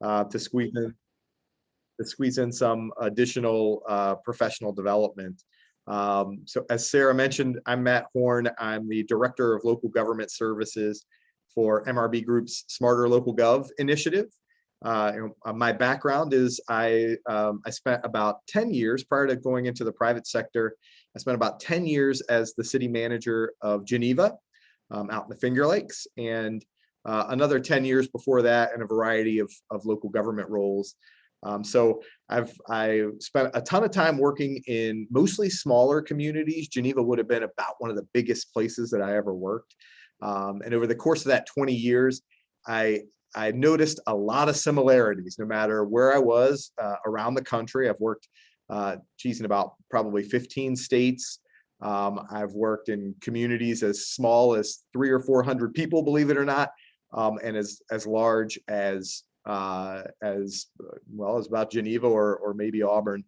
to squeeze in some additional professional development. So as Sarah mentioned, I'm Matt Horn. I'm the Director of Local Government Services for MRB Group's Smarter Local Gov initiative. My background is I spent about 10 years prior to going into the private sector. I spent about 10 years as the city manager of Geneva out in the Finger Lakes, and another 10 years before that in a variety of local government roles. So I spent a ton of time working in mostly smaller communities. Geneva would have been about one of the biggest places that I ever worked. And over the course of that 20 years, I noticed a lot of similarities, no matter where I was around the country. I've worked, in about probably 15 states. I've worked in communities as small as 300 or 400 people, believe it or not, and as large as well as about Geneva or maybe Auburn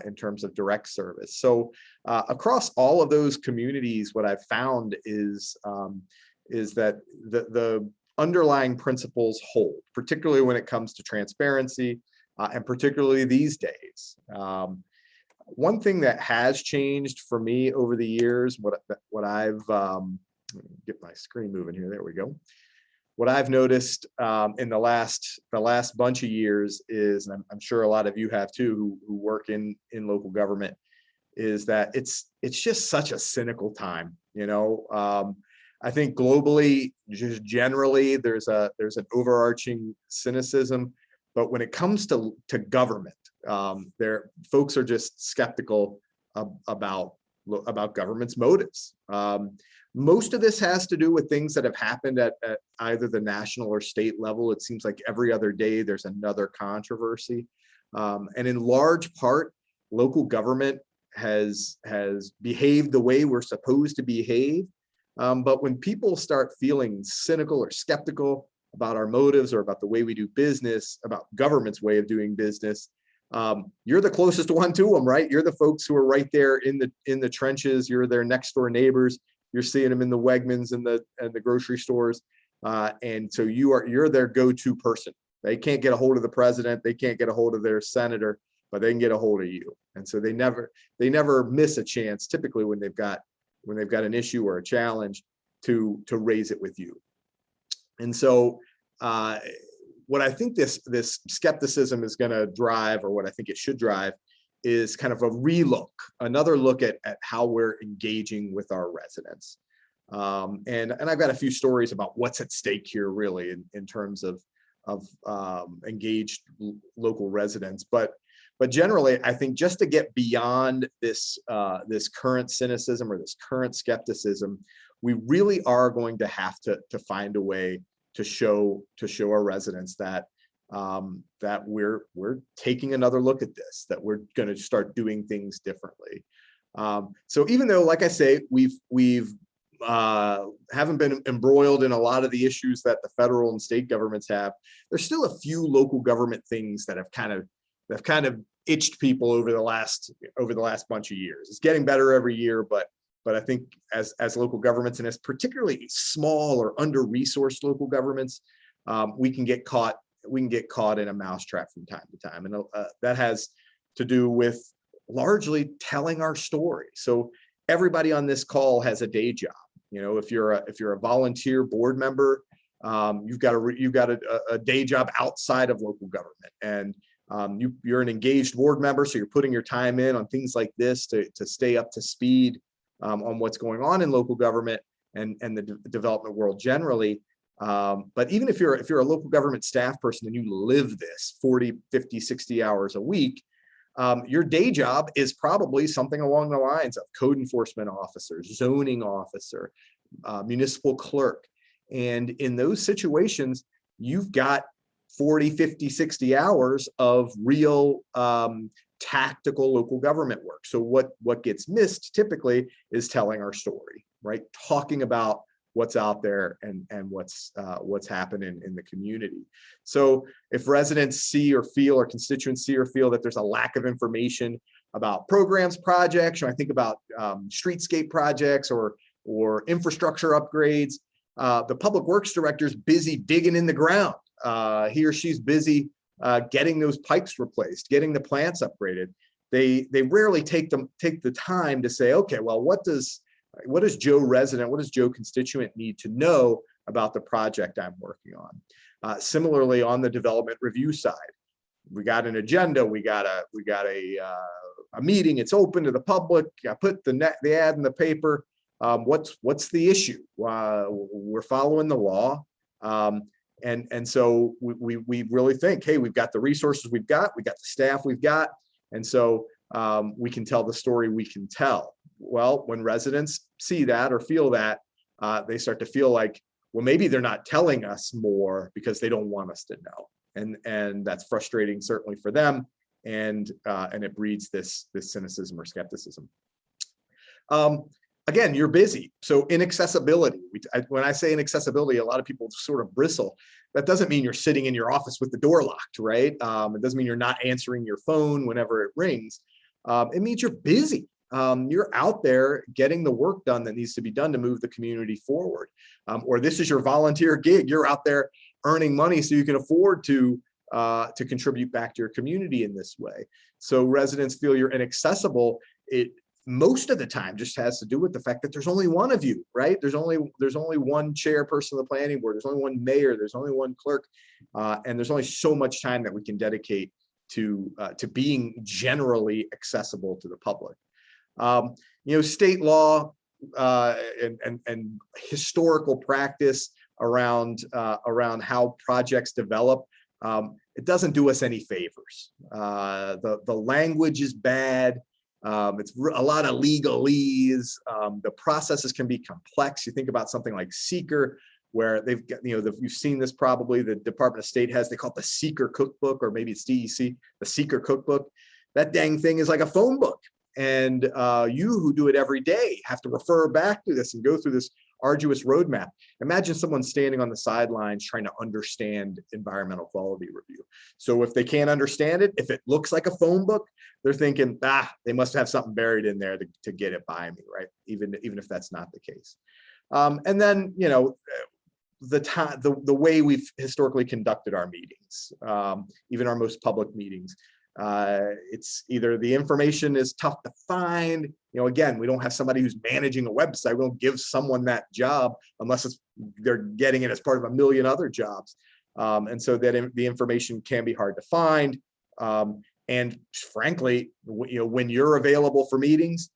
in terms of direct service. So across all of those communities, what I've found is that the underlying principles hold, particularly when it comes to transparency, and particularly these days. One thing that has changed for me over the years, what I've get my screen moving here. There we go. What I've noticed in the last bunch of years is, and I'm sure a lot of you have too, who work in local government, is that it's just such a cynical time. I think globally, just generally, there's an overarching cynicism, but when it comes to government, folks are just skeptical about government's motives. Most of this has to do with things that have happened at either the national or state level. It seems like every other day there's another controversy, and in large part, local government has behaved the way we're supposed to behave. But when people start feeling cynical or skeptical about our motives or about the way we do business, about government's way of doing business, you're the closest one to them, right? You're the folks who are right there in the trenches. You're their next door neighbors. You're seeing them in the Wegmans and the grocery stores, and so you're their go-to person. They can't get a hold of the president. They can't get a hold of their senator, but they can get a hold of you. And so they never miss a chance. Typically, when they've got an issue or a challenge, to raise it with you. And so what I think this skepticism is going to drive, or what I think it should drive, is kind of another look at how we're engaging with our residents. And I've got a few stories about what's at stake here, really, in terms of engaged local residents. But generally, I think just to get beyond this current cynicism or this current skepticism, we really are going to have to find a way to show our residents that we're taking another look at this, that we're going to start doing things differently. So even though, like I say, we've haven't been embroiled in a lot of the issues that the federal and state governments have, there's still a few local government things that have kind of itched people over the last bunch of years. It's getting better every year, but I think as local governments, and as particularly small or under-resourced local governments, we can get caught in a mousetrap from time to time, and that has to do with largely telling our story. So everybody on this call has a day job. If you're a volunteer board member, you've got a day job outside of local government, and you're an engaged board member, so you're putting your time in on things like this to stay up to speed on what's going on in local government and the development world generally. But even if you're a local government staff person and you live this 40, 50, 60 hours a week, your day job is probably something along the lines of code enforcement officer, zoning officer, municipal clerk. And in those situations, you've got 40, 50, 60 hours of real tactical local government work. So what gets missed typically is telling our story, right? Talking about what's out there and what's happening in the community. So if residents see or feel, or constituents see or feel, that there's a lack of information about programs, projects, or I think about streetscape projects or infrastructure upgrades, the public works director is busy digging in the ground he or she's busy getting those pipes replaced, getting the plants upgraded. They rarely take the time to say, okay, well, what does Joe resident, what does Joe constituent need to know about the project I'm working on? Similarly, on the development review side, we got an agenda, we got a meeting, it's open to the public. I put the ad in the paper. What's the issue? We're following the law. And so we really think, hey, we've got the resources we got the staff we've got. And so we can tell the story we can tell. Well, when residents see that or feel that, they start to feel like, well, maybe they're not telling us more because they don't want us to know. And that's frustrating, certainly for them. And it breeds this cynicism or skepticism. Again, you're busy. So inaccessibility. When I say inaccessibility, a lot of people sort of bristle. That doesn't mean you're sitting in your office with the door locked, right? It doesn't mean you're not answering your phone whenever it rings. It means you're busy. You're out there getting the work done that needs to be done to move the community forward. Or this is your volunteer gig. You're out there earning money so you can afford to contribute back to your community in this way. So residents feel you're inaccessible. It most of the time just has to do with the fact that there's only one of you, right? There's only one chairperson of the planning board. There's only one mayor. There's only one clerk, and there's only so much time that we can dedicate to being generally accessible to the public. State law and historical practice around how projects develop. It doesn't do us any favors. The language is bad. It's a lot of legalese. The processes can be complex. You think about something like seeker, where they've got, you've seen this probably, the Department of State has, they call it the seeker cookbook, or maybe it's DEC, the seeker cookbook. That dang thing is like a phone book. And you who do it every day have to refer back to this and go through this arduous roadmap. Imagine someone standing on the sidelines trying to understand environmental quality review. So if they can't understand it, if it looks like a phone book, they're thinking, they must have something buried in there to get it by me, right? Even if that's not the case. And then, the way we've historically conducted our meetings, even our most public meetings, it's either the information is tough to find. Again, we don't have somebody who's managing a website. We don't give someone that job unless they're getting it as part of a million other jobs. And so that the information can be hard to find. And frankly, when you're available for meetings,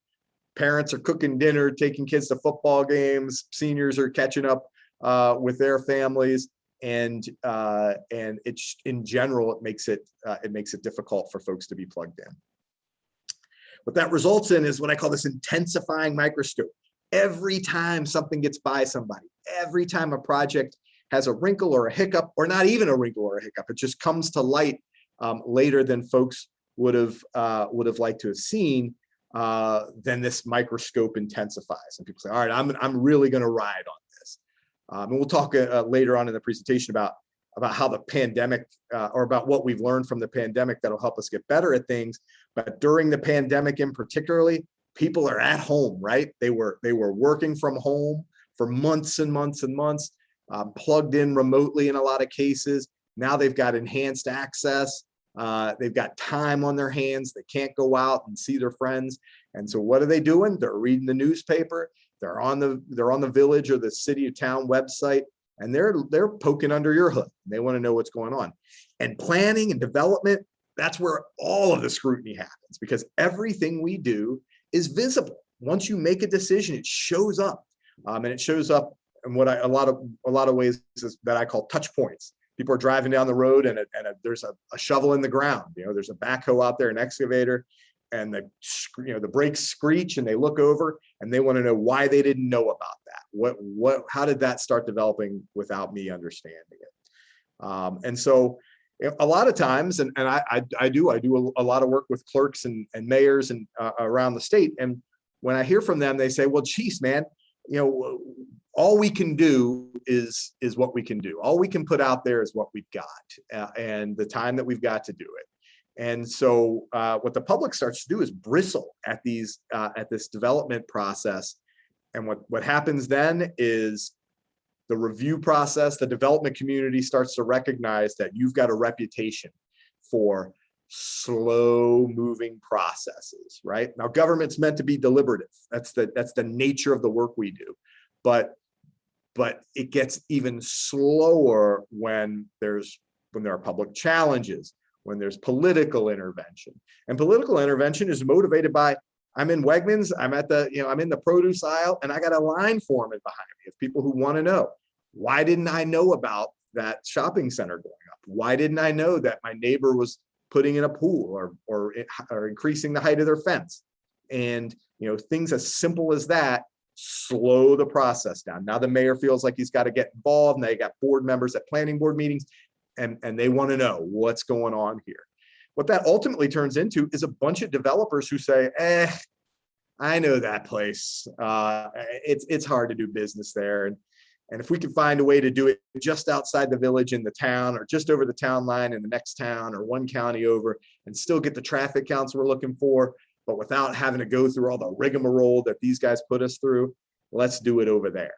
parents are cooking dinner, taking kids to football games, seniors are catching up with their families. And it's, in general, it makes it difficult for folks to be plugged in. What that results in is what I call this intensifying microscope. Every time something gets by somebody, every time a project has a wrinkle or a hiccup, or not even a wrinkle or a hiccup, it just comes to light later than folks would have liked to have seen. Then this microscope intensifies, and people say, "All right, I'm really going to ride on this." And we'll talk later on in the presentation about how the pandemic, or about what we've learned from the pandemic that'll help us get better at things. But during the pandemic in particularly, people are at home, right? They were working from home for months and months and months, plugged in remotely in a lot of cases. Now they've got enhanced access. They've got time on their hands. They can't go out and see their friends. And so what are they doing? They're reading the newspaper. They're on the village or the city or town website, and they're poking under your hood. They want to know what's going on. And planning and development, that's where all of the scrutiny happens, because everything we do is visible. Once you make a decision, it shows up, and it shows up in what a lot of ways that I call touch points. People are driving down the road, and there's a shovel in the ground. There's a backhoe out there, an excavator, and the brakes screech, and they look over and they want to know why they didn't know about that. How did that start developing without me understanding it? And so a lot of times, and I do a lot of work with clerks and mayors and around the state. And when I hear from them, they say, well, geez, man, all we can do is what we can do. All we can put out there is what we've got, and the time that we've got to do it. And so what the public starts to do is bristle at this development process. And what happens then is the review process, the development community starts to recognize that you've got a reputation for slow moving processes, right? Now, government's meant to be deliberative. That's the nature of the work we do. But it gets even slower when there are public challenges, when there's political intervention. And political intervention is motivated by, I'm in Wegmans, I'm in the produce aisle, and I got a line foreman behind me of people who want to know, why didn't I know about that shopping center going up? Why didn't I know that my neighbor was putting in a pool or increasing the height of their fence? And things as simple as that slow the process down. Now the mayor feels like he's got to get involved, and they got board members at planning board meetings, and they want to know what's going on here. What that ultimately turns into is a bunch of developers who say, I know that place. It's hard to do business there. And if we can find a way to do it just outside the village in the town, or just over the town line in the next town, or one county over, and still get the traffic counts we're looking for, but without having to go through all the rigmarole that these guys put us through, let's do it over there.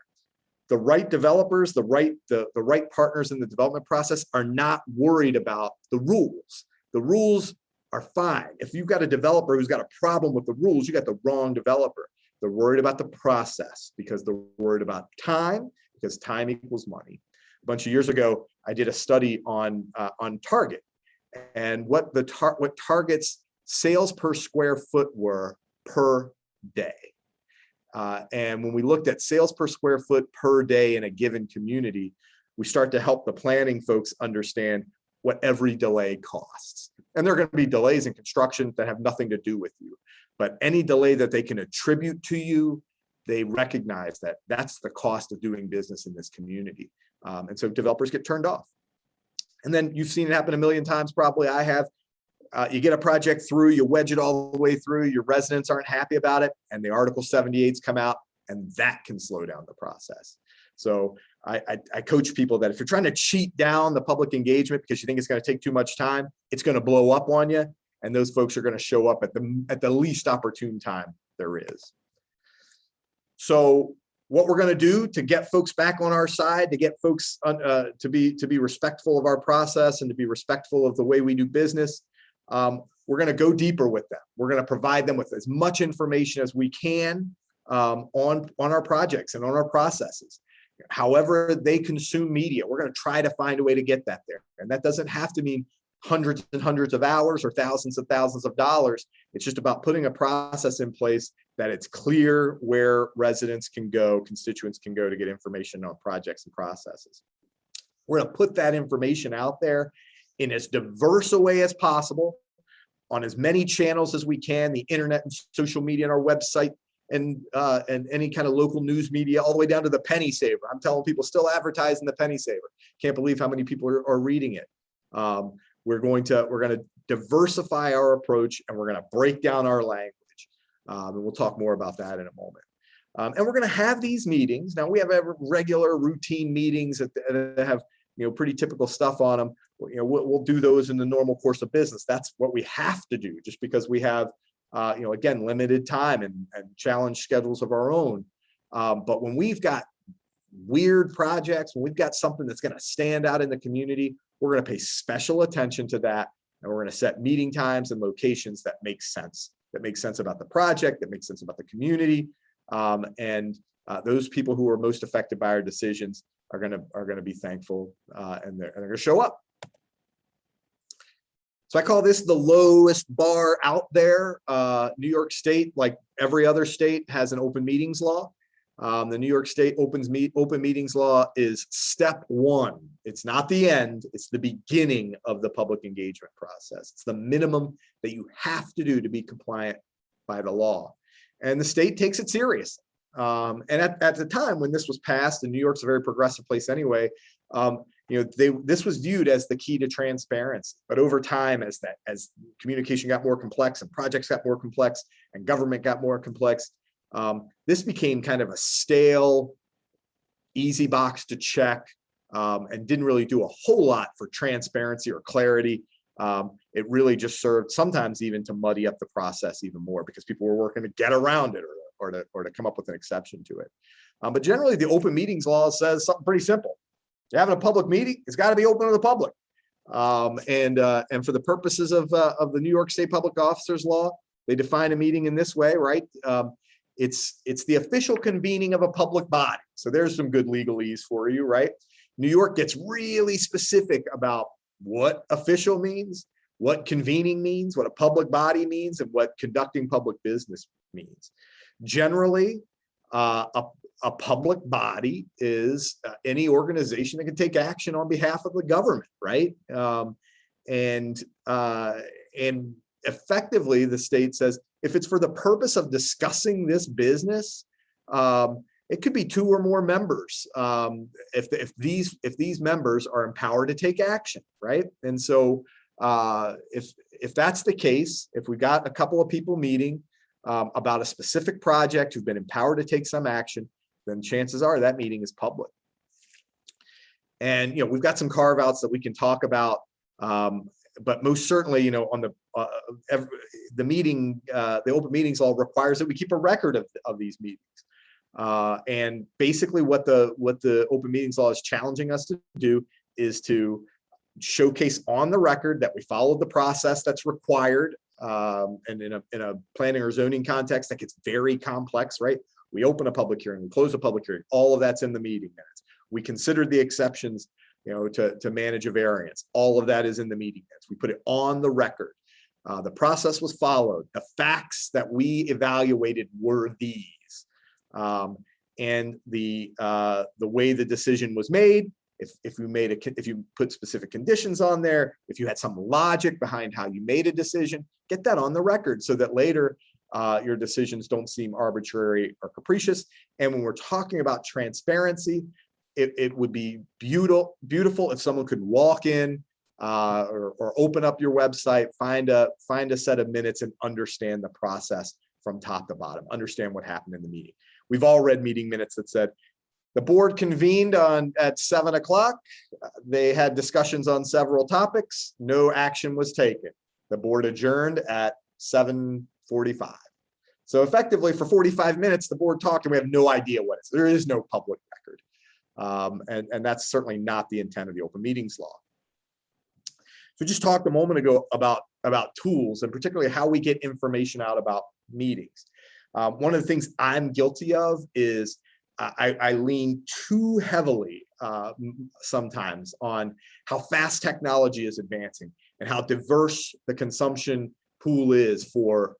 The right developers, the right partners in the development process are not worried about the rules. The rules are fine. If you've got a developer who's got a problem with the rules, you got the wrong developer. They're worried about the process because they're worried about time, because time equals money. A bunch of years ago, I did a study on Target, and what Target's sales per square foot were per day. And when we looked at sales per square foot per day in a given community, we start to help the planning folks understand what every delay costs. And there are going to be delays in construction that have nothing to do with you. But any delay that they can attribute to you, they recognize that that's the cost of doing business in this community. And so developers get turned off. And then you've seen it happen a million times, probably I have. You get a project through, you wedge it all the way through, your residents aren't happy about it, and the Article 78s come out, and that can slow down the process. So I coach people that if you're trying to cheat down the public engagement because you think it's going to take too much time, it's going to blow up on you, and those folks are going to show up at the least opportune time there is. So what we're going to do to get folks back on our side, to get folks to be respectful of our process and to be respectful of the way we do business, we're going to go deeper with them. We're going to provide them with as much information as we can on our projects and on our processes. However they consume media, we're going to try to find a way to get that there. And that doesn't have to mean hundreds and hundreds of hours or thousands of dollars. It's just about putting a process in place that it's clear where residents can go, constituents can go to get information on projects and processes. We're going to put that information out there in as diverse a way as possible, on as many channels as we can, the internet and social media and our website, and any kind of local news media, all the way down to the penny saver. I'm telling people still advertise in the penny saver. Can't believe how many people are reading it. We're going to diversify our approach, and we're going to break down our language. And we'll talk more about that in a moment. And we're going to have these meetings. Now we have regular routine meetings that have pretty typical stuff on them. We'll do those in the normal course of business. That's what we have to do, just because we have again, limited time and challenge schedules of our own. But when we've got weird projects, when we've got something that's going to stand out in the community, we're going to pay special attention to that. And we're going to set meeting times and locations that make sense about the project, that make sense about the community. Those people who are most affected by our decisions are going to be thankful, and they're going to show up. So I call this the lowest bar out there. New York State, like every other state, has an open meetings law. The New York State open meetings law is step one. It's not the end, it's the beginning of the public engagement process. It's the minimum that you have to do to be compliant by the law. And the state takes it seriously. And at the time when this was passed, and New York's a very progressive place anyway, this was viewed as the key to transparency. But over time, as communication got more complex and projects got more complex and government got more complex, this became kind of a stale, easy box to check, and didn't really do a whole lot for transparency or clarity. It really just served sometimes even to muddy up the process even more, because people were working to get around it, to come up with an exception to it. But generally, the open meetings law says something pretty simple. You're having a public meeting, it's got to be open to the public. And for the purposes of the New York State Public Officers Law, they define a meeting in this way, right? It's the official convening of a public body. So there's some good legalese for you, right? New York gets really specific about what official means, what convening means, what a public body means, and what conducting public business means. Generally, a public body is any organization that can take action on behalf of the government, right? And effectively, the state says, if it's for the purpose of discussing this business, it could be 2 or more members. If these members are empowered to take action, right? And so if that's the case, if we got a couple of people meeting about a specific project who've been empowered to take some action, then chances are that meeting is public. And we've got some carve outs that we can talk about, but most certainly, on the meeting, the open meetings law requires that we keep a record of these meetings. And basically, what the open meetings law is challenging us to do is to showcase on the record that we followed the process that's required. And in a planning or zoning context, that gets very complex, right? We open a public hearing, we close a public hearing, all of that's in the meeting minutes. We considered the exceptions, to manage a variance. All of that is in the meeting minutes. We put it on the record. The process was followed. The facts that we evaluated were these. And the way the decision was made, if you put specific conditions on there, if you had some logic behind how you made a decision, get that on the record so that later your decisions don't seem arbitrary or capricious. And when we're talking about transparency, it would be beautiful if someone could walk in or open up your website, find a set of minutes and understand the process from top to bottom, understand what happened in the meeting. We've all read meeting minutes that said, the board convened at 7 o'clock. They had discussions on several topics. No action was taken. The board adjourned at 7:45. So effectively, for 45 minutes, the board talked, and we have no idea what it is. There is no public record. And that's certainly not the intent of the open meetings law. So we just talked a moment ago about tools, and particularly how we get information out about meetings. One of the things I'm guilty of is I lean too heavily sometimes on how fast technology is advancing and how diverse the consumption pool is for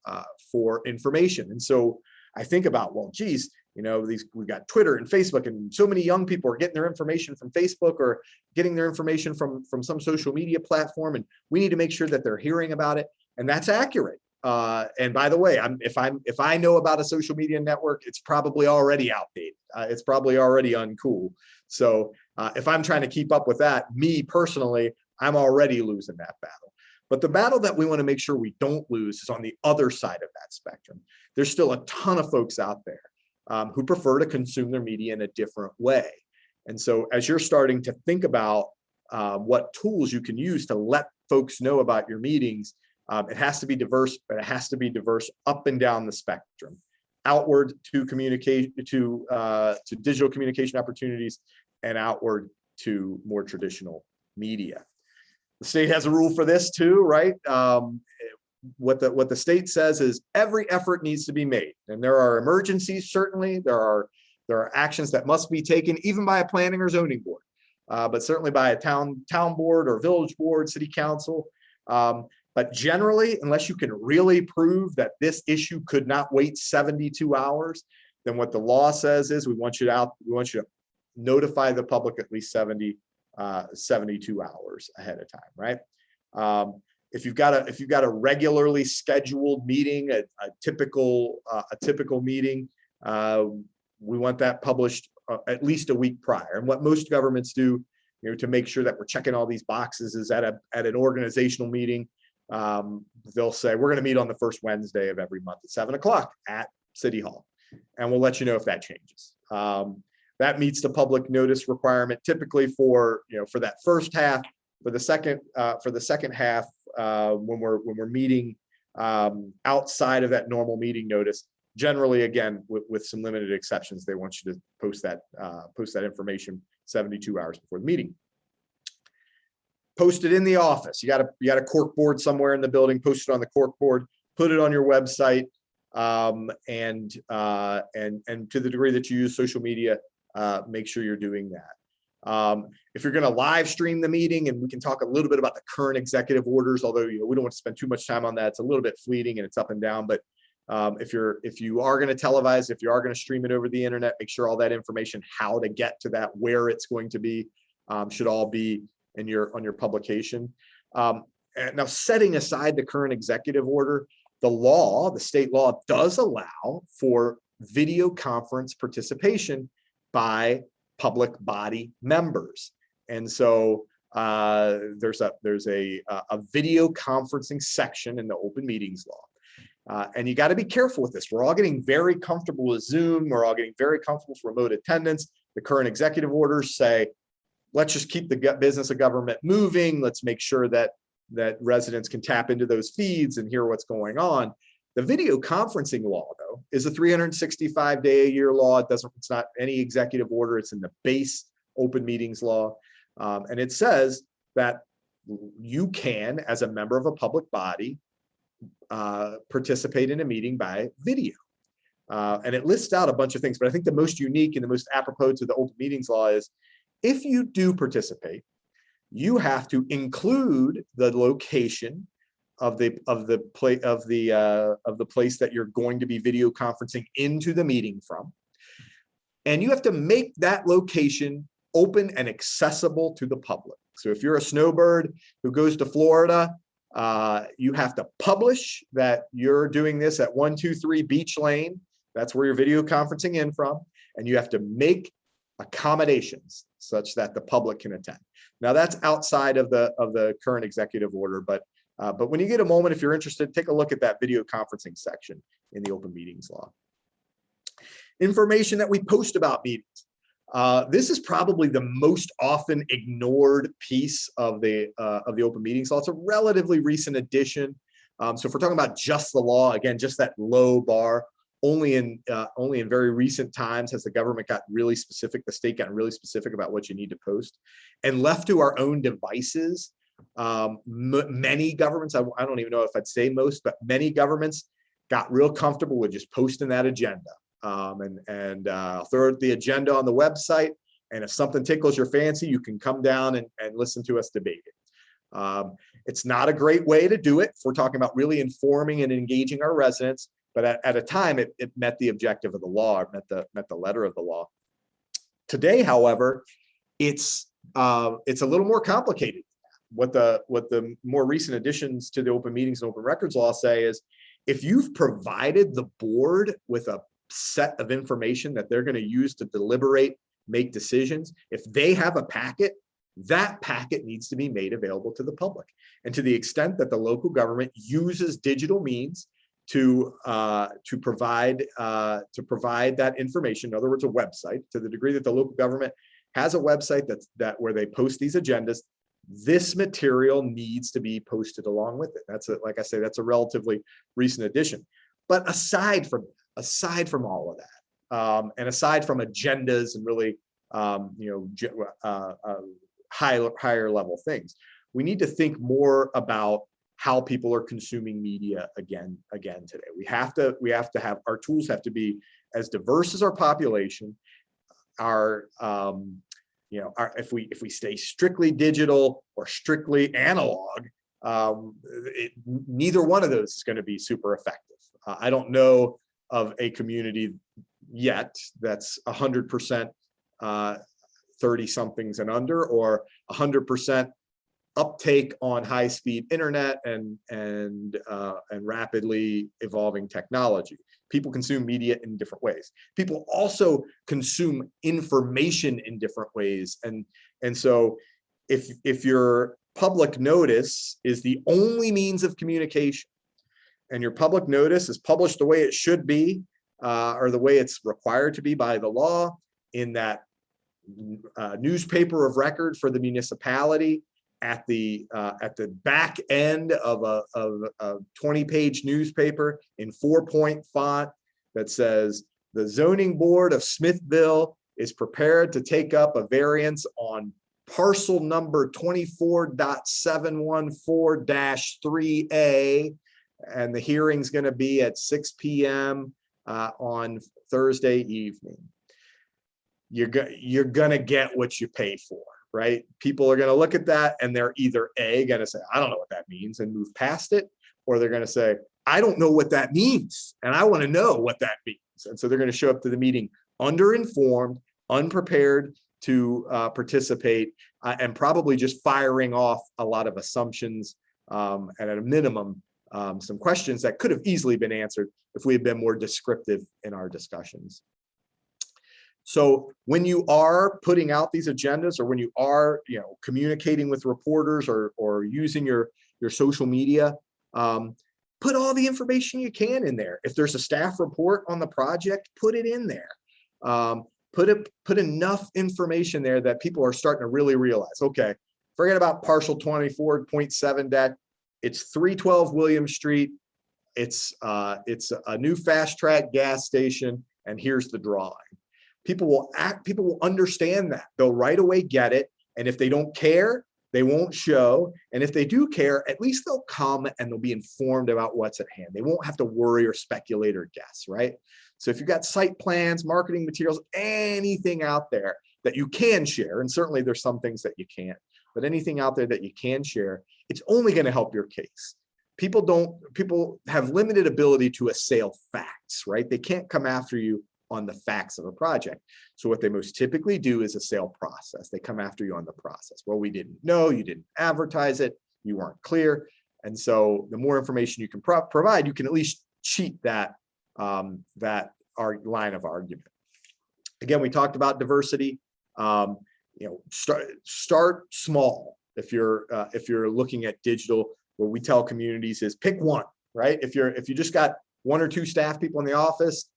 information. And so I think about, well, geez, we've got Twitter and Facebook, and so many young people are getting their information from Facebook or getting their information from some social media platform, and we need to make sure that they're hearing about it, and that's accurate. And by the way, if I know about a social media network, it's probably already outdated. It's probably already uncool. So if I'm trying to keep up with that, me personally, I'm already losing that battle. But the battle that we want to make sure we don't lose is on the other side of that spectrum. There's still a ton of folks out there who prefer to consume their media in a different way. And so as you're starting to think about what tools you can use to let folks know about your meetings, it has to be diverse, but it has to be diverse up and down the spectrum, outward to communicate to digital communication opportunities, and outward to more traditional media. The state has a rule for this too, right? What the state says is every effort needs to be made, and there are emergencies. Certainly, there are actions that must be taken, even by a planning or zoning board, but certainly by a town board or village board, city council. But generally, unless you can really prove that this issue could not wait 72 hours, then what the law says is we want you to notify the public at least 72 hours ahead of time, right? If you've got a regularly scheduled meeting, a typical meeting, we want that published at least a week prior. And what most governments do, to make sure that we're checking all these boxes, is at an organizational meeting, they'll say we're going to meet on the first Wednesday of every month at 7 o'clock at City Hall, and we'll let you know if that changes. That meets the public notice requirement typically for that first half. For the second half, when we're meeting outside of that normal meeting notice, generally, again, with some limited exceptions, they want you to post that information 72 hours before the meeting. Post it in the office. You got a cork board somewhere in the building. Post it on the cork board. Put it on your website, and to the degree that you use social media, make sure you're doing that. If you're going to live stream the meeting, and we can talk a little bit about the current executive orders, although we don't want to spend too much time on that. It's a little bit fleeting and it's up and down. But if you are going to televise, if you are going to stream it over the internet, make sure all that information, how to get to that, where it's going to be, should all be on your publication. And now, setting aside the current executive order, the state law does allow for video conference participation by public body members. And so there's a video conferencing section in the open meetings law. And you got to be careful with this. We're all getting very comfortable with Zoom. We're all getting very comfortable with remote attendance. The current executive orders say, let's just keep the business of government moving. Let's make sure that residents can tap into those feeds and hear what's going on. The video conferencing law, though, is a 365-day-a-year law. It's not any executive order. It's in the base open meetings law. And it says that you can, as a member of a public body, participate in a meeting by video. And it lists out a bunch of things, but I think the most unique and the most apropos to the open meetings law is, if you do participate, you have to include the location of the place that you're going to be video conferencing into the meeting from, and you have to make that location open and accessible to the public. So if you're a snowbird who goes to Florida, you have to publish that you're doing this at 123 Beach Lane. That's where you're video conferencing in from, and you have to make accommodations such that the public can attend. Now, that's outside of the current executive order, but when you get a moment, if you're interested, take a look at that video conferencing section in the open meetings law. Information that we post about meetings. This is probably the most often ignored piece of the open meetings law. It's a relatively recent addition. So if we're talking about just the law, again, just that low bar, only in very recent times has the government gotten really specific, the state gotten really specific about what you need to post. And left to our own devices, many governments, I don't even know if I'd say most, but many governments got real comfortable with just posting that agenda. I'll throw the agenda on the website, and if something tickles your fancy, you can come down and listen to us debate it. It's not a great way to do it if we're talking about really informing and engaging our residents. But at a time, it met the objective of the law, it met the letter of the law. Today, however, it's a little more complicated. What the more recent additions to the open meetings and open records law say is, if you've provided the board with a set of information that they're going to use to deliberate, make decisions, if they have a packet, that packet needs to be made available to the public. And to the extent that the local government uses digital means to provide that information, in other words, a website, to the degree that the local government has a website where they post these agendas, this material needs to be posted along with it. Like I say, that's a relatively recent addition. But aside from all of that, and aside from agendas and really higher level things, we need to think more about how people are consuming media again today. We have to have, our tools have to be as diverse as our population. If we stay strictly digital or strictly analog, neither one of those is going to be super effective. I don't know of a community yet that's 100% 30-somethings and under, or 100% uptake on high-speed internet and rapidly evolving technology. People consume media in different ways. People also consume information in different ways, and so if your public notice is the only means of communication, and your public notice is published the way it should be, or the way it's required to be by the law, in that newspaper of record for the municipality, at the back end of a 20-page newspaper in 4-point font, that says the zoning board of Smithville is prepared to take up a variance on parcel number 24.714-3A, and the hearing's going to be at 6 p.m. On Thursday evening. You're going to get what you pay for, right? People are going to look at that and they're either A, going to say, I don't know what that means and move past it, or they're going to say, I don't know what that means and I want to know what that means. And so they're going to show up to the meeting underinformed, unprepared to participate, and probably just firing off a lot of assumptions, and at a minimum, some questions that could have easily been answered if we had been more descriptive in our discussions. So when you are putting out these agendas, or when you are, communicating with reporters or using your social media, put all the information you can in there. If there's a staff report on the project, put it in there. Put enough information there that people are starting to really realize, okay, forget about parcel 24.7 deck. It's 312 William Street. It's a new fast track gas station, and here's the drawing. People will understand that. They'll right away get it. And if they don't care, they won't show. And if they do care, at least they'll come and they'll be informed about what's at hand. They won't have to worry or speculate or guess, right? So if you've got site plans, marketing materials, anything out there that you can share, and certainly there's some things that you can't, but anything out there that you can share, it's only going to help your case. People have limited ability to assail facts, right? They can't come after you on the facts of a project. So what they most typically do is assail process. They come after you on the process. Well, we didn't know, you didn't advertise it, you weren't clear. And so the more information you can provide, you can at least cheat that line of argument. Again, we talked about diversity. Start small. If you're looking at digital, what we tell communities is pick one, right? If you just got one or two staff people in the office,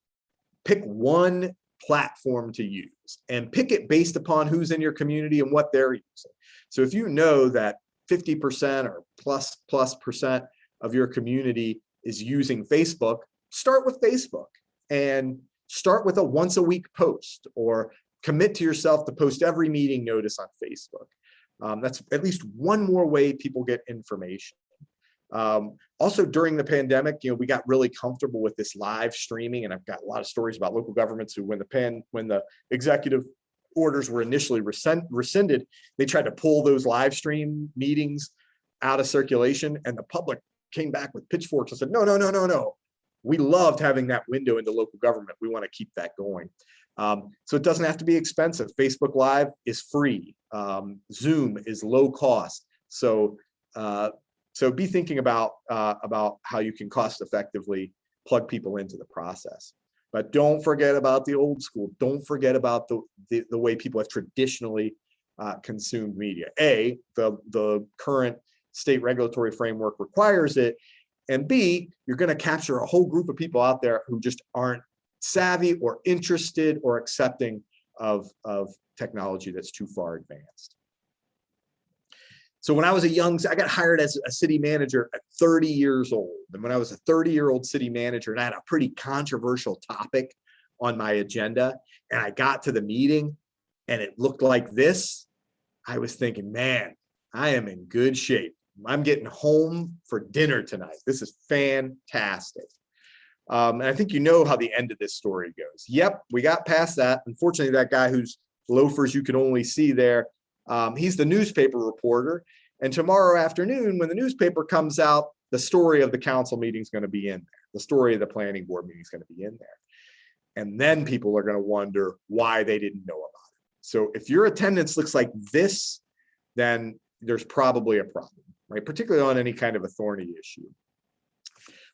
pick one platform to use and pick it based upon who's in your community and what they're using. So if you know that 50% or plus percent of your community is using Facebook, start with Facebook and start with a once a week post, or commit to yourself to post every meeting notice on Facebook. That's at least one more way people get information. Also during the pandemic, we got really comfortable with this live streaming, and I've got a lot of stories about local governments who, when the executive orders were initially rescinded, they tried to pull those live stream meetings out of circulation, and the public came back with pitchforks and said, no. We loved having that window into local government. We want to keep that going. So it doesn't have to be expensive. Facebook Live is free. Zoom is low cost. So be thinking about how you can cost effectively plug people into the process. But don't forget about the old school. Don't forget about the way people have traditionally consumed media. The current state regulatory framework requires it. And B, you're going to capture a whole group of people out there who just aren't savvy or interested or accepting of technology that's too far advanced. So when I was I got hired as a city manager at 30 years old. And when I was a 30-year-old city manager and I had a pretty controversial topic on my agenda, and I got to the meeting and it looked like this, I was thinking, man, I am in good shape. I'm getting home for dinner tonight. This is fantastic. And I think you know how the end of this story goes. Yep, we got past that. Unfortunately, that guy whose loafers you can only see there, he's the newspaper reporter. And tomorrow afternoon, when the newspaper comes out, the story of the council meeting is going to be in there. The story of the planning board meeting is going to be in there. And then people are going to wonder why they didn't know about it. So if your attendance looks like this, then there's probably a problem, right? Particularly on any kind of a thorny issue.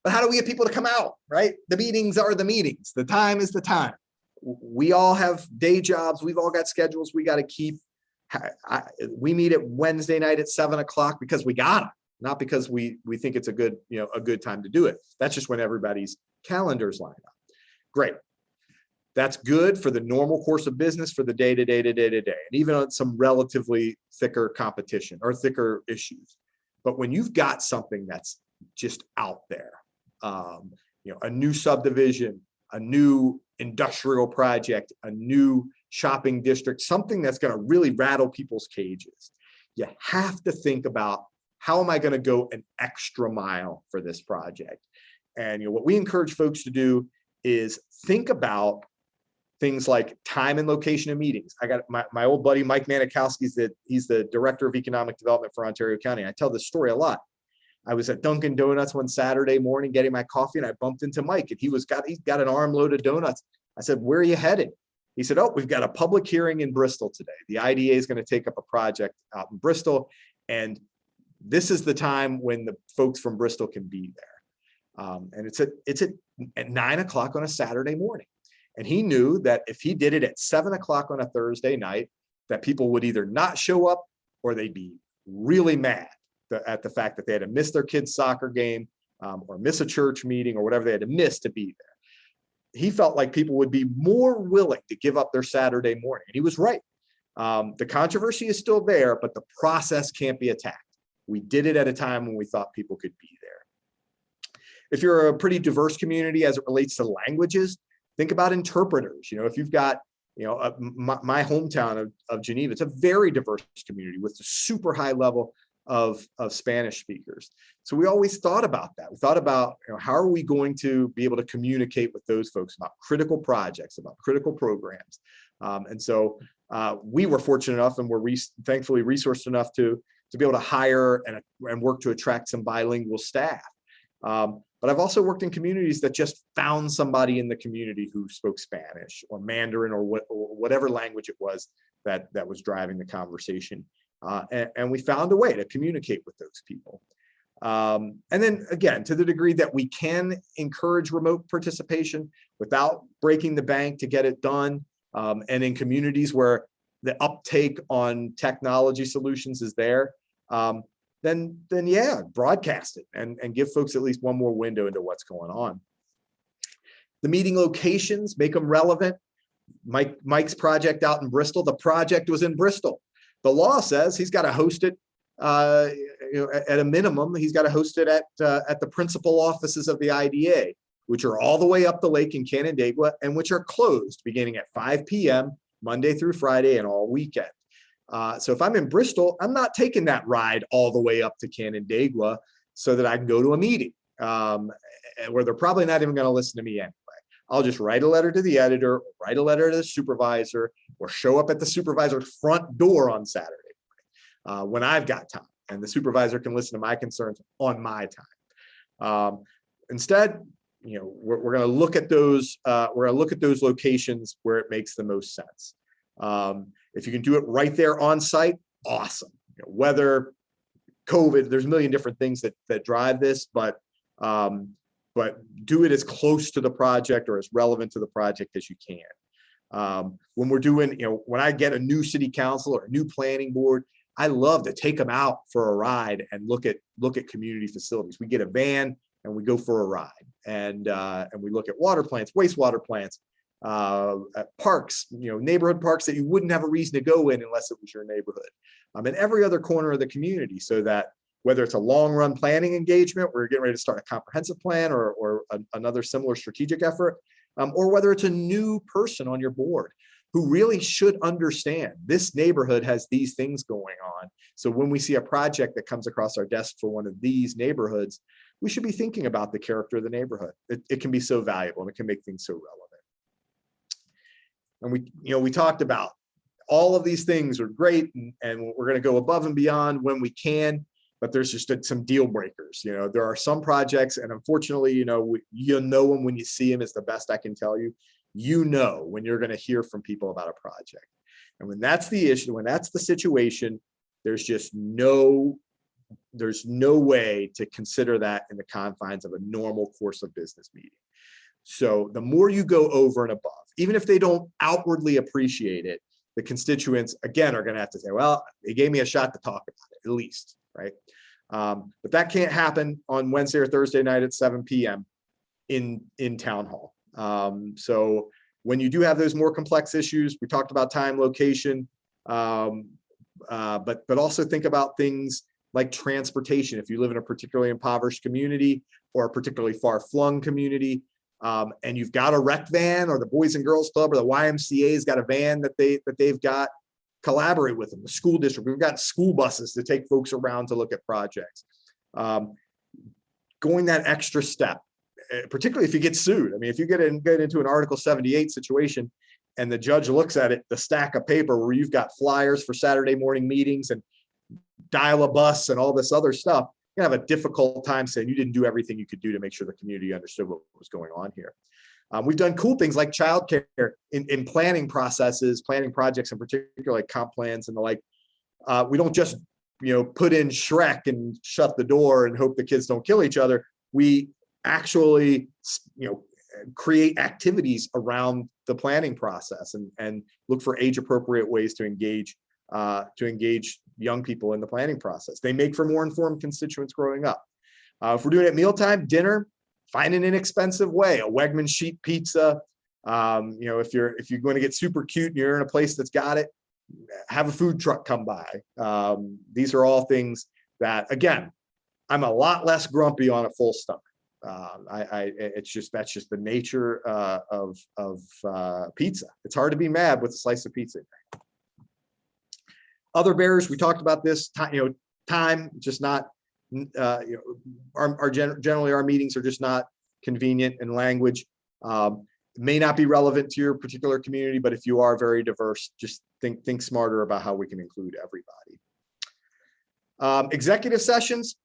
But how do we get people to come out, right? The meetings are the meetings. The time is the time. We all have day jobs. We've all got schedules we got to keep. We meet at Wednesday night at 7 o'clock because we got them, not because we think it's a good time to do it. That's just when everybody's calendars line up. Great. That's good for the normal course of business, for the day to day, and even on some relatively thicker competition or thicker issues. But when you've got something that's just out there, a new subdivision, a new industrial project, a new shopping district, something that's going to really rattle people's cages. You have to think about, how am I going to go an extra mile for this project? And what we encourage folks to do is think about things like time and location of meetings. I got my old buddy Mike Manikowski, he's the director of economic development for Ontario County. I tell this story a lot. I was at Dunkin' Donuts one Saturday morning getting my coffee, and I bumped into Mike, and he's got an armload of donuts. I said, "Where are you headed?" He said, "Oh, we've got a public hearing in Bristol today. The IDA is going to take up a project out in Bristol, and this is the time when the folks from Bristol can be there." And it's at 9 o'clock on a Saturday morning. And he knew that if he did it at 7 o'clock on a Thursday night, that people would either not show up or they'd be really mad at the fact that they had to miss their kid's soccer game, or miss a church meeting or whatever they had to miss to be there. He felt like people would be more willing to give up their Saturday morning. And he was right. The controversy is still there, but the process can't be attacked. We did it at a time when we thought people could be there. If you're a pretty diverse community as it relates to languages, think about interpreters. If you've got, my hometown of Geneva, it's a very diverse community with a super high level of Spanish speakers. So we always thought about that. We thought about, how are we going to be able to communicate with those folks about critical projects, about critical programs. And so we were fortunate enough, and we're thankfully resourced enough to be able to hire and work to attract some bilingual staff. But I've also worked in communities that just found somebody in the community who spoke Spanish or Mandarin or whatever language it was that was driving the conversation. And we found a way to communicate with those people. And then again, to the degree that we can encourage remote participation without breaking the bank to get it done, and in communities where the uptake on technology solutions is there, then yeah, broadcast it and give folks at least one more window into what's going on. The meeting locations, make them relevant. Mike's project out in Bristol, the project was in Bristol. The law says he's got to host it, at a minimum, he's got to host it at the principal offices of the IDA, which are all the way up the lake in Canandaigua and which are closed beginning at 5 p.m. Monday through Friday and all weekend. So if I'm in Bristol, I'm not taking that ride all the way up to Canandaigua so that I can go to a meeting, where they're probably not even going to listen to me anyway. I'll just write a letter to the editor, or write a letter to the supervisor, or show up at the supervisor's front door on Saturday morning, when I've got time, and the supervisor can listen to my concerns on my time. Instead, we're going to look at those. We're going to look at those locations where it makes the most sense. If you can do it right there on site, awesome. Weather, COVID, there's a million different things that drive this, but do it as close to the project or as relevant to the project as you can. When we're doing, when I get a new city council or a new planning board, I love to take them out for a ride and look at community facilities. We get a van and we go for a ride, and we look at water plants, wastewater plants, at parks, neighborhood parks that you wouldn't have a reason to go in unless it was your neighborhood, and every other corner of the community, so that whether it's a long run planning engagement, we're getting ready to start a comprehensive plan or another similar strategic effort, or whether it's a new person on your board who really should understand this neighborhood has these things going on. So when we see a project that comes across our desk for one of these neighborhoods, we should be thinking about the character of the neighborhood. It can be so valuable, and it can make things so relevant. And we talked about all of these things are great, and we're going to go above and beyond when we can, but there's just some deal breakers. There are some projects, and unfortunately, you know them when you see them, is the best I can tell you. When you're going to hear from people about a project, and when that's the issue, when that's the situation, there's no way to consider that in the confines of a normal course of business meeting. So the more you go over and above, even if they don't outwardly appreciate it, the constituents again are going to have to say, well, they gave me a shot to talk about it, at least, right? But that can't happen on Wednesday or Thursday night at 7 p.m. in town hall. So when you do have those more complex issues, we talked about time, location, but also think about things like transportation. If you live in a particularly impoverished community or a particularly far-flung community, and you've got a rec van, or the Boys and Girls Club or the YMCA's got a van that they've got, collaborate with them. The school district, we've got school buses to take folks around to look at projects. Going that extra step, particularly if you get sued. I mean, if you get into an Article 78 situation and the judge looks at it, the stack of paper where you've got flyers for Saturday morning meetings and dial a bus and all this other stuff, you're gonna have a difficult time saying you didn't do everything you could do to make sure the community understood what was going on here. We've done cool things like childcare in planning processes, planning projects in particular, like comp plans and the like. We don't just put in Shrek and shut the door and hope the kids don't kill each other. We actually create activities around the planning process and look for age appropriate ways to engage young people in the planning process. They make for more informed constituents growing up. If we're doing it at mealtime, dinner, find an inexpensive way, a Wegman sheet pizza. If you're going to get super cute and you're in a place that's got it, have a food truck come by. These are all things that, again, I'm a lot less grumpy on a full stomach. That's just the nature of pizza. It's hard to be mad with a slice of pizza. Other barriers, we talked about this. Time, just not. Generally our meetings are just not convenient, and language may not be relevant to your particular community, but if you are very diverse, just think smarter about how we can include everybody. Executive sessions,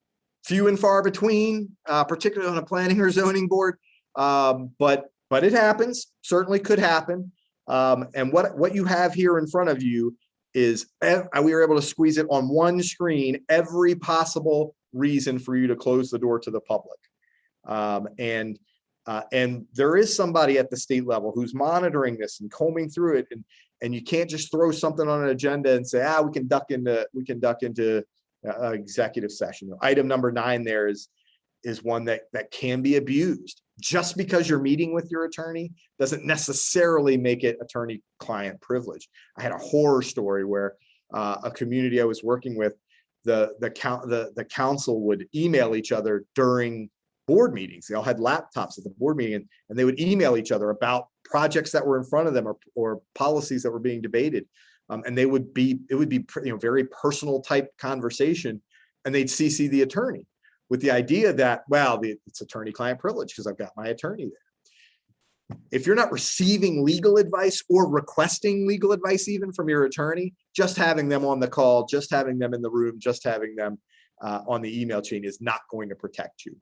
few and far between, particularly on a planning or zoning board, but it happens, certainly could happen. And what you have here in front of you is we were able to squeeze it on one screen, every possible reason for you to close the door to the public. And there is somebody at the state level who's monitoring this and combing through it, and you can't just throw something on an agenda and say, we can duck into executive session. Item number 9 there is one that can be abused. Just because you're meeting with your attorney doesn't necessarily make it attorney-client privilege. I had a horror story where a community I was working with, the council would email each other during board meetings. They all had laptops at the board meeting, and they would email each other about projects that were in front of them or policies that were being debated. And it would be very personal type conversation, and they'd CC the attorney with the idea that, it's attorney-client privilege because I've got my attorney there. If you're not receiving legal advice or requesting legal advice even from your attorney, just having them on the call, just having them in the room, just having them on the email chain is not going to protect you.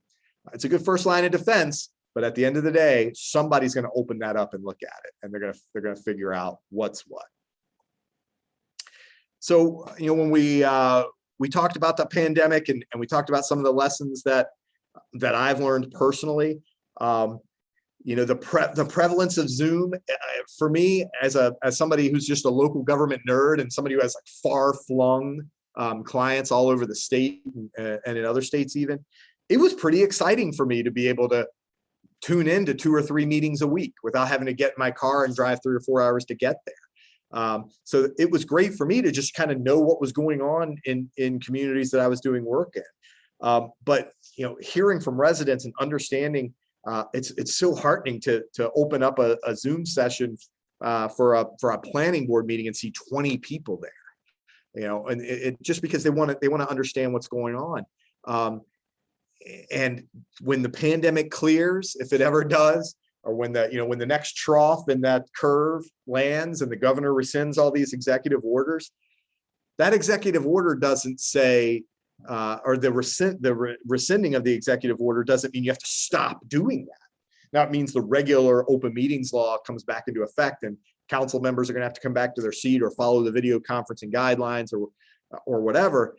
It's a good first line of defense, but at the end of the day, somebody's going to open that up and look at it, and they're going to figure out what's what. So, when we talked about the pandemic and we talked about some of the lessons that I've learned personally, the prevalence of Zoom for me as somebody who's just a local government nerd and somebody who has far-flung clients all over the state and in other states even, it was pretty exciting for me to be able to tune in to 2 or 3 meetings a week without having to get in my car and drive 3 or 4 hours to get there. So it was great for me to just kind of know what was going on in communities that I was doing work in. But hearing from residents and understanding, it's so heartening to open up a Zoom session for a planning board meeting and see 20 people there. And it just because they want to understand what's going on. And when the pandemic clears, if it ever does, or when the next trough in that curve lands and the governor rescinds all these executive orders, that executive order doesn't say, or the rescinding of the executive order doesn't mean you have to stop doing that. Now it means the regular open meetings law comes back into effect, and council members are going to have to come back to their seat or follow the video conferencing guidelines or whatever.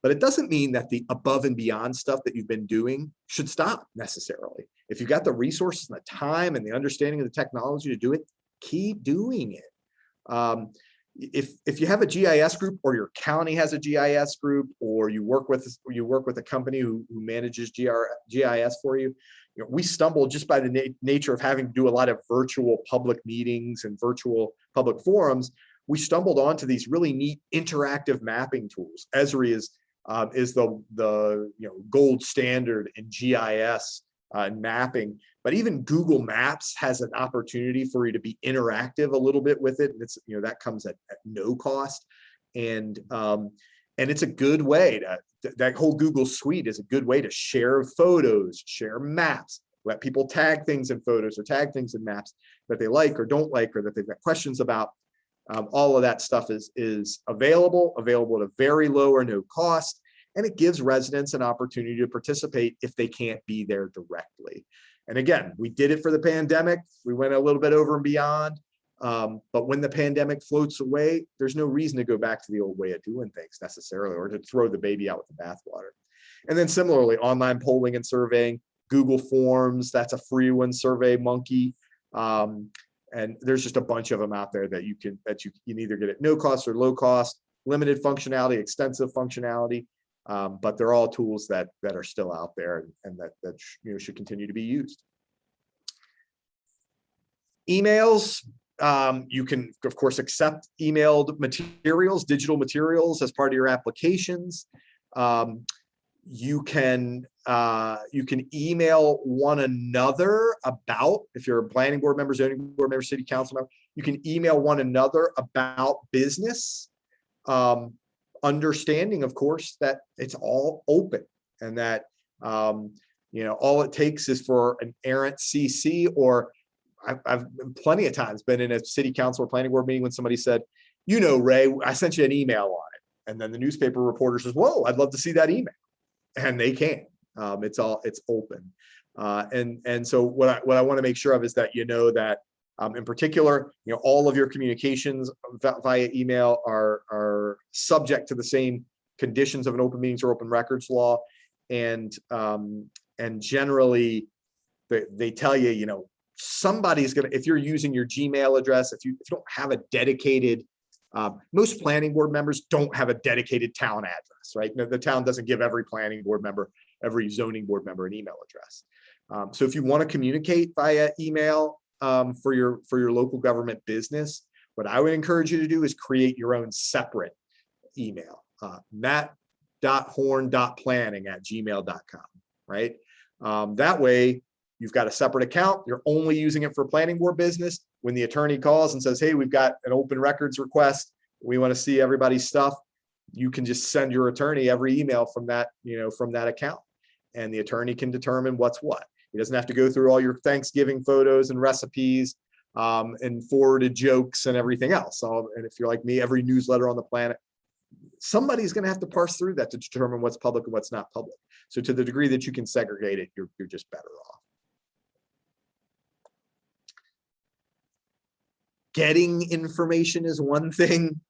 But it doesn't mean that the above and beyond stuff that you've been doing should stop necessarily. If you've got the resources and the time and the understanding of the technology to do it, keep doing it. If you have a GIS group, or your county has a GIS group, or you work with a company who manages GIS for you, we stumbled just by the nature of having to do a lot of virtual public meetings and virtual public forums. We stumbled onto these really neat interactive mapping tools. Esri is the gold standard in GIS mapping. But even Google Maps has an opportunity for you to be interactive a little bit with it. And it's, that comes at no cost. And it's a good way that whole Google suite is a good way to share photos, share maps, let people tag things in photos or tag things in maps that they like or don't like, or that they've got questions about. All of that stuff is available at a very low or no cost. And it gives residents an opportunity to participate if they can't be there directly. And again, we did it for the pandemic. We went a little bit over and beyond. But when the pandemic floats away, there's no reason to go back to the old way of doing things necessarily, or to throw the baby out with the bathwater. And then similarly, online polling and surveying, Google Forms, that's a free one, SurveyMonkey. And there's just a bunch of them out there that you can either get at no cost or low cost, limited functionality, extensive functionality. But they're all tools that are still out there and that should continue to be used. Emails, you can of course accept emailed materials, digital materials as part of your applications. You can email one another about, if you're a planning board member, zoning board member, city council member, you can email one another about business. Understanding, of course, that it's all open and that all it takes is for an errant CC, or I've plenty of times been in a city council or planning board meeting when somebody said, Ray, I sent you an email on it, and then the newspaper reporter says, whoa, I'd love to see that email, and they can. It's open, and so what I want to make sure of is that that. In particular, all of your communications via email are subject to the same conditions of an open meetings or open records law, and generally they tell you, somebody's gonna, if you're using your Gmail address, if you don't have a dedicated, most planning board members don't have a dedicated town address, right? The town doesn't give every planning board member, every zoning board member an email address. So if you want to communicate via email, for your local government business, what I would encourage you to do is create your own separate email, matt.horn.planning@gmail.com, right? That way you've got a separate account. You're only using it for planning board business. When the attorney calls and says, hey, we've got an open records request, we want to see everybody's stuff, you can just send your attorney every email from that, from that account, and the attorney can determine what's what. He doesn't have to go through all your Thanksgiving photos and recipes and forwarded jokes and everything else. And if you're like me, every newsletter on the planet, somebody's going to have to parse through that to determine what's public and what's not public. So to the degree that you can segregate it, you're just better off. Getting information is one thing.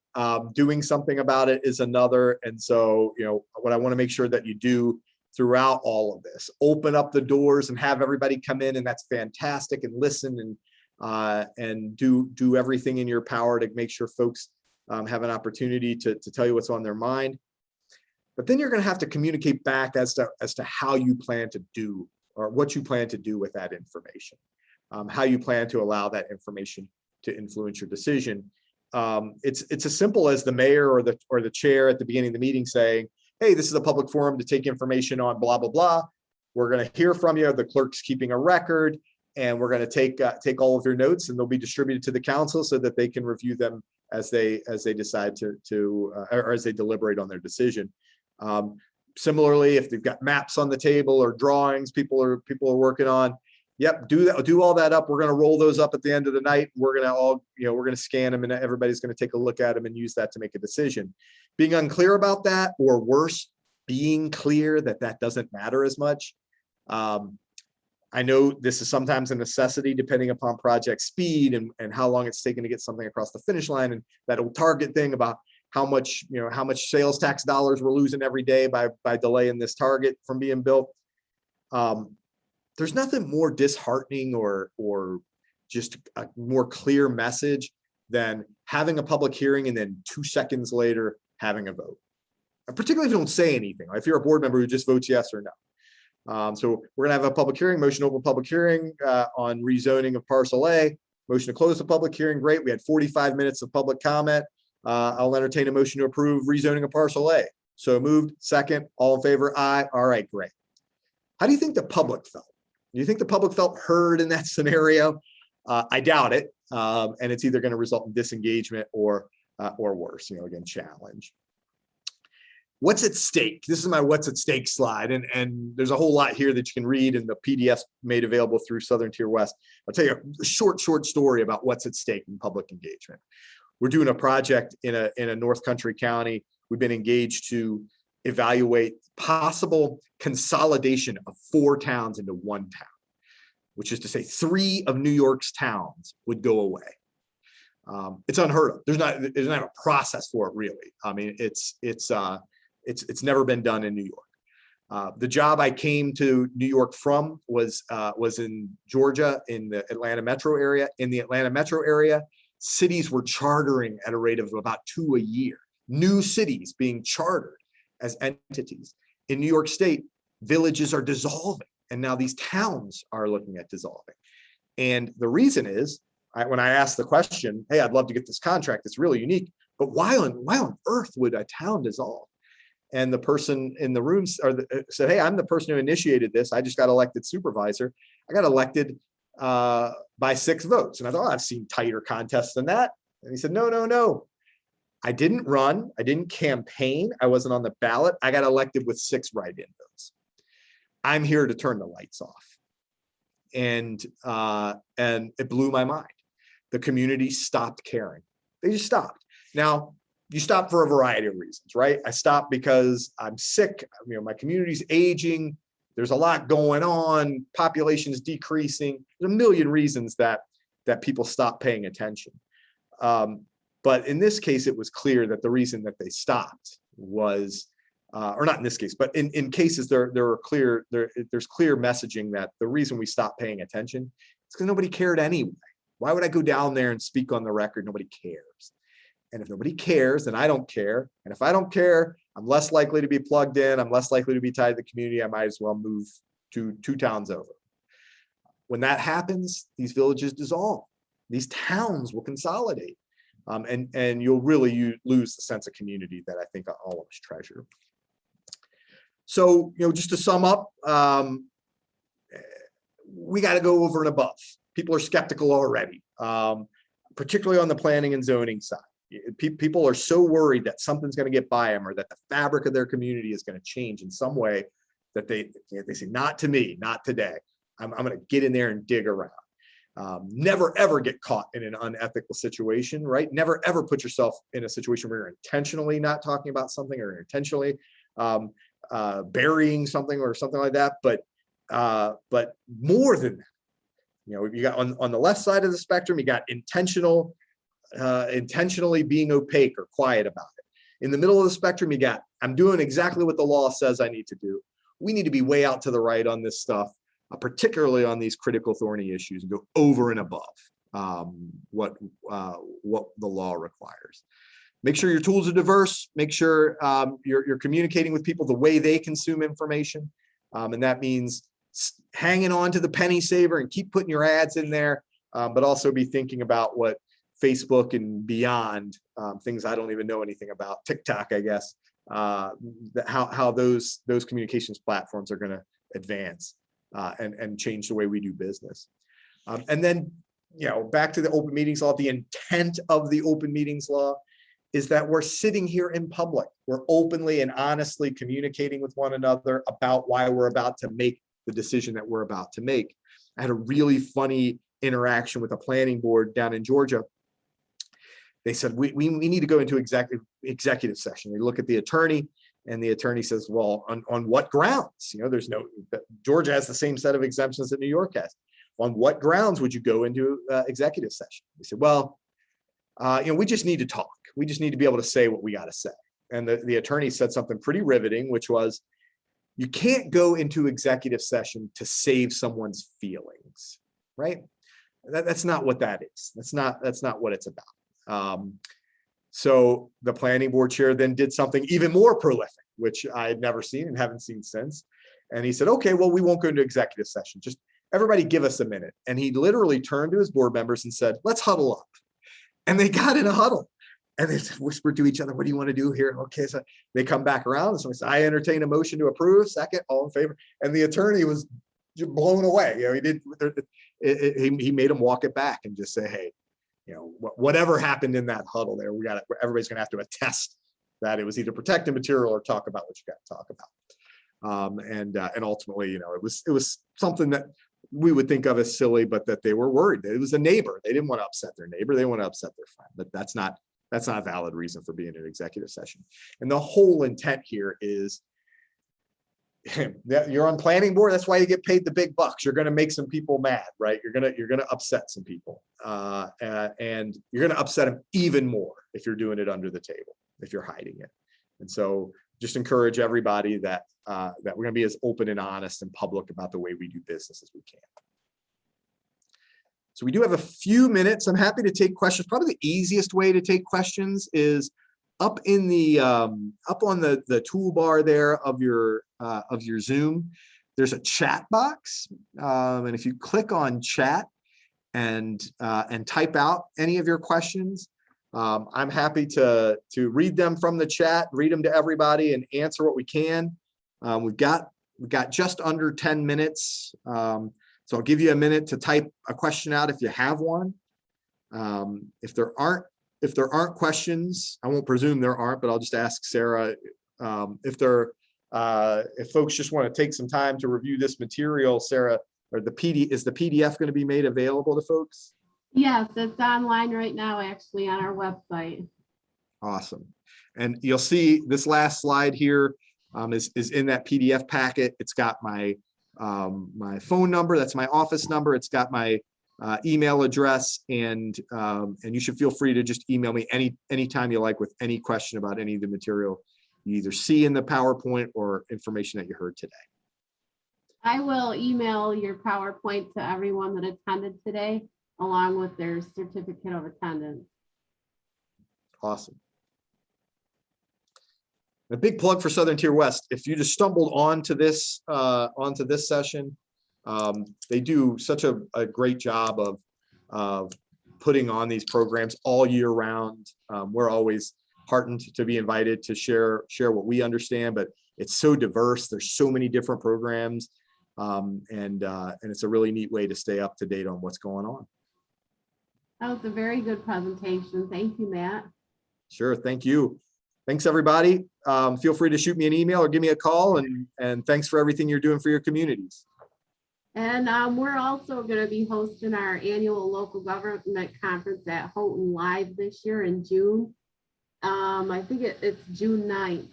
Doing something about it is another. And so, what I want to make sure that you do throughout all of this, open up the doors and have everybody come in, and that's fantastic, and listen and do everything in your power to make sure folks have an opportunity to tell you what's on their mind. But then you're going to have to communicate back as to how you plan to do, or what you plan to do with that information, how you plan to allow that information to influence your decision. It's as simple as the mayor or the chair at the beginning of the meeting saying, hey, this is a public forum to take information on blah, blah, blah. We're going to hear from you. The clerk's keeping a record, and we're going to take all of your notes, and they'll be distributed to the council so that they can review them as they decide or as they deliberate on their decision. Similarly, if they've got maps on the table or drawings people are working on, yep, do all that up. We're going to roll those up at the end of the night. We're going to we're going to scan them, and everybody's going to take a look at them and use that to make a decision. Being unclear about that, or worse, being clear that doesn't matter as much. I know this is sometimes a necessity depending upon project speed and how long it's taken to get something across the finish line, and that old target thing about how much sales tax dollars we're losing every day by delaying this target from being built. There's nothing more disheartening or just a more clear message than having a public hearing and then 2 seconds later having a vote, particularly if you don't say anything. If you're a board member who just votes yes or no. So we're gonna have a public hearing, motion to open public hearing on rezoning of parcel A, motion to close the public hearing. Great, we had 45 minutes of public comment. I'll entertain a motion to approve rezoning of parcel A. So moved, second, all in favor, aye. All right, great. How do you think the public felt? Do you think the public felt heard in that scenario? I doubt it. And it's either going to result in disengagement or worse, again, challenge. What's at stake? This is my what's at stake slide. And there's a whole lot here that you can read in the PDFs made available through Southern Tier West. I'll tell you a short story about what's at stake in public engagement. We're doing a project in a North Country county. We've been engaged to evaluate possible consolidation of 4 towns into 1 town, which is to say 3 of New York's towns would go away. It's unheard of. There's not a process for it, really. I mean, it's never been done in New York. The job I came to New York from was in Georgia, in the Atlanta metro area. In the Atlanta metro area, cities were chartering at a rate of about 2 a year. New cities being chartered as entities. In New York State, villages are dissolving, and now these towns are looking at dissolving. And the reason is, when I asked the question, hey, I'd love to get this contract, it's really unique, but why on earth would a town dissolve? And the person in the room said, hey, I'm the person who initiated this. I just got elected supervisor. I got elected by 6 votes. And I thought, I've seen tighter contests than that. And he said, no. I didn't run. I didn't campaign. I wasn't on the ballot. I got elected with 6 write-in votes. I'm here to turn the lights off. And it blew my mind. The community stopped caring. They just stopped. Now, you stop for a variety of reasons, right? I stopped because I'm sick. My community's aging. There's a lot going on. Population is decreasing. There's a million reasons that people stop paying attention. But in this case, it was clear that the reason that they stopped was, or not in this case, but in cases there's clear messaging that the reason we stopped paying attention is because nobody cared anyway. Why would I go down there and speak on the record? Nobody cares. And if nobody cares, then I don't care. And if I don't care, I'm less likely to be plugged in. I'm less likely to be tied to the community. I might as well move to 2 towns over. When that happens, these villages dissolve. These towns will consolidate. And you'll really lose the sense of community that I think all of us treasure. So, just to sum up, we got to go over and above. People are skeptical already, particularly on the planning and zoning side. People are so worried that something's going to get by them or that the fabric of their community is going to change in some way that they say, not to me, not today. I'm going to get in there and dig around. Never, ever get caught in an unethical situation, right? Never, ever put yourself in a situation where you're intentionally not talking about something or intentionally burying something or something like that. But more than that, you got on the left side of the spectrum, you got intentionally being opaque or quiet about it. In the middle of the spectrum, you got, I'm doing exactly what the law says I need to do. We need to be way out to the right on this stuff, particularly on these critical thorny issues, and go over and above what the law requires. Make sure your tools are diverse. Make sure you're communicating with people the way they consume information. And that means hanging on to the penny saver and keep putting your ads in there, but also be thinking about what Facebook and beyond, things I don't even know anything about, TikTok, I guess, how those communications platforms are going to advance and change the way we do business. And then, back to the open meetings law, the intent of the open meetings law is that we're sitting here in public. We're openly and honestly communicating with one another about why we're about to make the decision that we're about to make. I had a really funny interaction with a planning board down in Georgia. They said, we need to go into executive session. They look at the attorney, and the attorney says, well, on what grounds? Georgia has the same set of exemptions that New York has. On what grounds would you go into executive session? They said, well, we just need to talk. We just need to be able to say what we got to say. And the attorney said something pretty riveting, which was, you can't go into executive session to save someone's feelings, right? That's not what that is. That's not what it's about. So the planning board chair then did something even more prolific, which I had never seen and haven't seen since. And he said, okay, well, we won't go into executive session. Just everybody give us a minute. And he literally turned to his board members and said, let's huddle up. And they got in a huddle. And they whispered to each other, what do you want to do here? Okay, so they come back around. And so I said, I entertain a motion to approve. Second, all in favor. And the attorney was just blown away. He did. He made him walk it back and just say, "Hey, whatever happened in that huddle there, everybody's going to have to attest that it was either protected material or talk about what you got to talk about." And ultimately, it was something that we would think of as silly, but that they were worried. It was a neighbor. They didn't want to upset their neighbor. They want to upset their friend. But that's not a valid reason for being in an executive session. And the whole intent here is that you're on planning board. That's why you get paid the big bucks. You're going to make some people mad, right? You're going to upset some people, and you're going to upset them even more if you're doing it under the table, if you're hiding it. And so just encourage everybody that we're going to be as open and honest and public about the way we do business as we can. So we do have a few minutes. I'm happy to take questions. Probably the easiest way to take questions is up in the up on the toolbar there of your Zoom. There's a chat box, and if you click on chat and type out any of your questions, I'm happy to read them from the chat, read them to everybody, and answer what we can. We've got just under 10 minutes, so I'll give you a minute to type a question out if you have one. If there aren't questions, I won't presume there aren't, but I'll just ask Sarah if folks just want to take some time to review this material. Sarah, is the PDF going to be made available to folks? Yes, it's online right now, actually, on our website. Awesome. And you'll see this last slide here is in that PDF packet. It's got my my phone number. That's my office number. It's got my email address, and you should feel free to just email me anytime you like with any question about any of the material you either see in the PowerPoint or information that you heard today. I will email your PowerPoint to everyone that attended today, along with their certificate of attendance. Awesome. A big plug for Southern Tier West. If you just stumbled onto this session, they do such a great job of putting on these programs all year round. We're always heartened to be invited to share what we understand, but it's so diverse. There's so many different programs, and it's a really neat way to stay up to date on what's going on. That was a very good presentation. Thank you, Matt. Sure, thank you. Thanks, everybody. Feel free to shoot me an email or give me a call, and thanks for everything you're doing for your communities. And we're also going to be hosting our annual local government conference at Houghton Live this year in June. I think it's June 9th.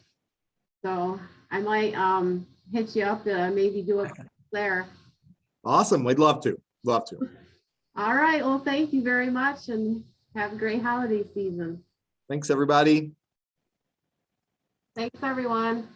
So I might hit you up to maybe do it there. Awesome. We'd love to. Love to. All right. Well, thank you very much, and have a great holiday season. Thanks, everybody. Thanks, everyone.